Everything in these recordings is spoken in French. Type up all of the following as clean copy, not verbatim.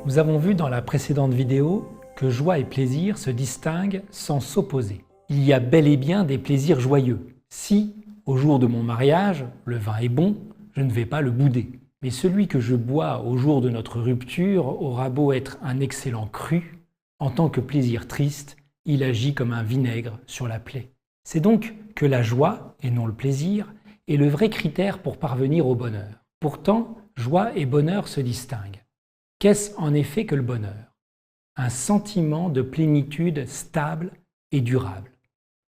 Nous avons vu dans la précédente vidéo que joie et plaisir se distinguent sans s'opposer. Il y a bel et bien des plaisirs joyeux. Si, au jour de mon mariage, le vin est bon, je ne vais pas le bouder. Mais celui que je bois au jour de notre rupture aura beau être un excellent cru, en tant que plaisir triste, il agit comme un vinaigre sur la plaie. C'est donc que la joie, et non le plaisir, est le vrai critère pour parvenir au bonheur. Pourtant, joie et bonheur se distinguent. Qu'est-ce en effet que le bonheur? Un sentiment de plénitude stable et durable.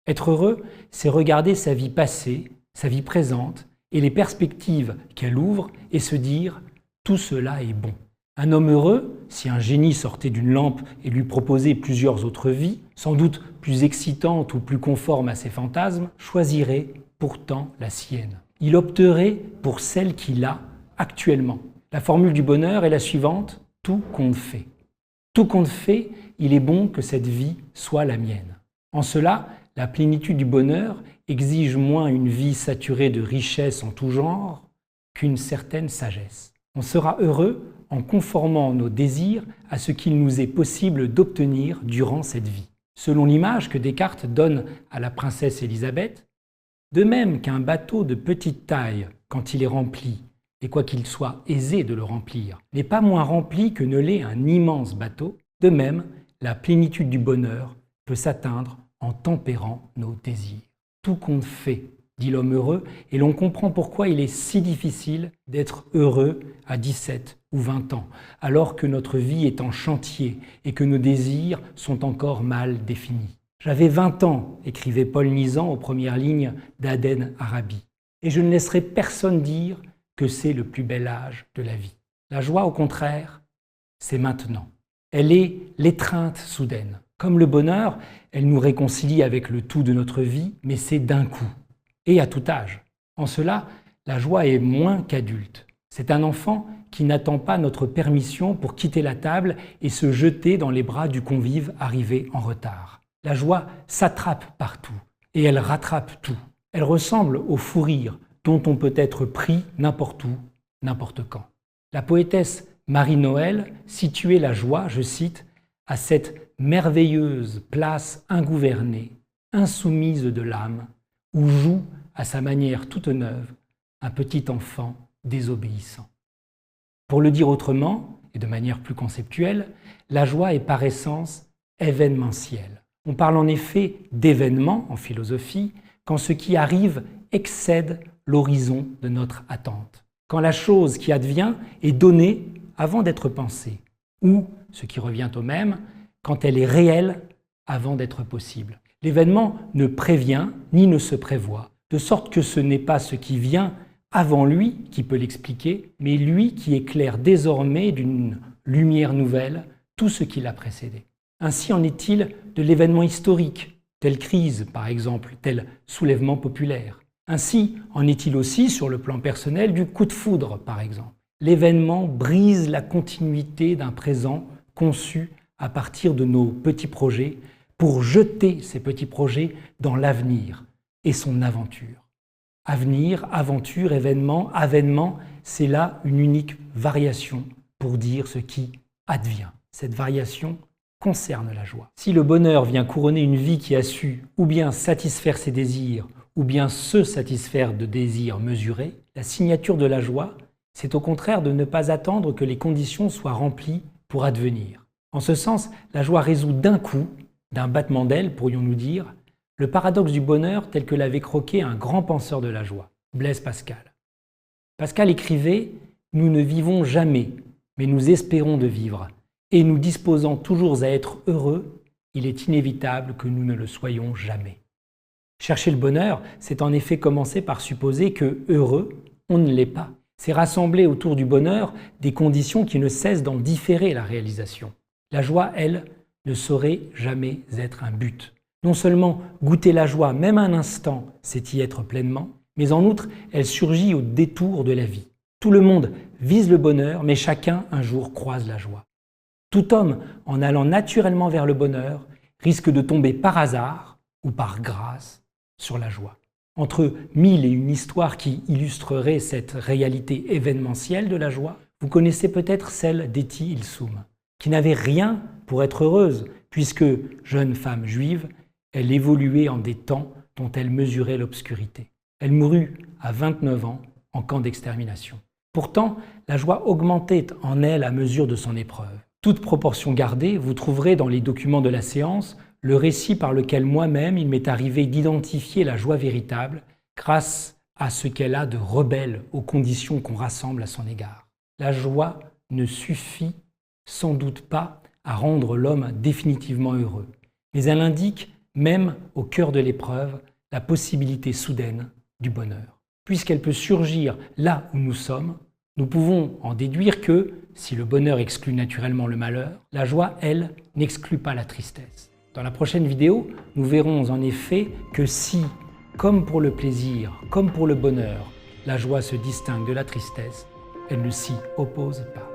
Être heureux, c'est regarder sa vie passée, sa vie présente et les perspectives qu'elle ouvre et se dire « tout cela est bon ». Un homme heureux, si un génie sortait d'une lampe et lui proposait plusieurs autres vies, sans doute plus excitantes ou plus conformes à ses fantasmes, choisirait pourtant la sienne. Il opterait pour celle qu'il a actuellement. La formule du bonheur est la suivante, tout compte fait. Tout compte fait, il est bon que cette vie soit la mienne. En cela, la plénitude du bonheur exige moins une vie saturée de richesses en tout genre qu'une certaine sagesse. On sera heureux en conformant nos désirs à ce qu'il nous est possible d'obtenir durant cette vie. Selon l'image que Descartes donne à la princesse Élisabeth, de même qu'un bateau de petite taille, quand il est rempli, et quoiqu'il soit aisé de le remplir, n'est pas moins rempli que ne l'est un immense bateau, de même, la plénitude du bonheur peut s'atteindre en tempérant nos désirs. Tout compte fait, dit l'homme heureux, et l'on comprend pourquoi il est si difficile d'être heureux à 17 ou 20 ans, alors que notre vie est en chantier et que nos désirs sont encore mal définis. J'avais 20 ans, écrivait Paul Nizan aux premières lignes d'Aden Arabi, et je ne laisserai personne dire que c'est le plus bel âge de la vie. La joie, au contraire, c'est maintenant. Elle est l'étreinte soudaine. Comme le bonheur, elle nous réconcilie avec le tout de notre vie, mais c'est d'un coup, et à tout âge. En cela, la joie est moins qu'adulte. C'est un enfant qui n'attend pas notre permission pour quitter la table et se jeter dans les bras du convive arrivé en retard. La joie s'attrape partout, et elle rattrape tout. Elle ressemble au fou rire, dont on peut être pris n'importe où, n'importe quand. La poétesse Marie-Noël situait la joie, je cite, à cette merveilleuse place ingouvernée, insoumise de l'âme, où joue, à sa manière toute neuve, un petit enfant désobéissant. Pour le dire autrement, et de manière plus conceptuelle, la joie est par essence événementielle. On parle en effet d'événement en philosophie quand ce qui arrive excède l'horizon de notre attente. Quand la chose qui advient est donnée avant d'être pensée, ou, ce qui revient au même, quand elle est réelle avant d'être possible. L'événement ne prévient ni ne se prévoit, de sorte que ce n'est pas ce qui vient avant lui qui peut l'expliquer, mais lui qui éclaire désormais d'une lumière nouvelle tout ce qui l'a précédé. Ainsi en est-il de l'événement historique, telle crise par exemple, tel soulèvement populaire. Ainsi en est-il aussi sur le plan personnel du coup de foudre par exemple. L'événement brise la continuité d'un présent conçu à partir de nos petits projets pour jeter ces petits projets dans l'avenir et son aventure. Avenir, aventure, événement, avènement, c'est là une unique variation pour dire ce qui advient. Cette variation concerne la joie. Si le bonheur vient couronner une vie qui a su ou bien satisfaire ses désirs ou bien se satisfaire de désirs mesurés, la signature de la joie, c'est au contraire de ne pas attendre que les conditions soient remplies pour advenir. En ce sens, la joie résout d'un coup, d'un battement d'ailes, pourrions-nous dire, le paradoxe du bonheur tel que l'avait croqué un grand penseur de la joie, Blaise Pascal. Pascal écrivait « Nous ne vivons jamais, mais nous espérons de vivre, et nous disposant toujours à être heureux, il est inévitable que nous ne le soyons jamais. » Chercher le bonheur, c'est en effet commencer par supposer que heureux, on ne l'est pas. C'est rassembler autour du bonheur des conditions qui ne cessent d'en différer la réalisation. La joie, elle, ne saurait jamais être un but. Non seulement goûter la joie, même un instant, c'est y être pleinement, mais en outre, elle surgit au détour de la vie. Tout le monde vise le bonheur, mais chacun un jour croise la joie. Tout homme, en allant naturellement vers le bonheur, risque de tomber par hasard ou par grâce sur la joie. Entre 1001 histoires qui illustreraient cette réalité événementielle de la joie, vous connaissez peut-être celle d'Etty Hillesum. qui n'avait rien pour être heureuse, puisque, jeune femme juive, elle évoluait en des temps dont elle mesurait l'obscurité. Elle mourut à 29 ans en camp d'extermination. Pourtant, la joie augmentait en elle à mesure de son épreuve. Toute proportion gardée, vous trouverez dans les documents de la séance le récit par lequel moi-même il m'est arrivé d'identifier la joie véritable grâce à ce qu'elle a de rebelle aux conditions qu'on rassemble à son égard. La joie ne suffit sans doute pas à rendre l'homme définitivement heureux, mais elle indique, même au cœur de l'épreuve, la possibilité soudaine du bonheur. Puisqu'elle peut surgir là où nous sommes, nous pouvons en déduire que, si le bonheur exclut naturellement le malheur, la joie, elle, n'exclut pas la tristesse. Dans la prochaine vidéo, nous verrons en effet que si, comme pour le plaisir, comme pour le bonheur, la joie se distingue de la tristesse, elle ne s'y oppose pas.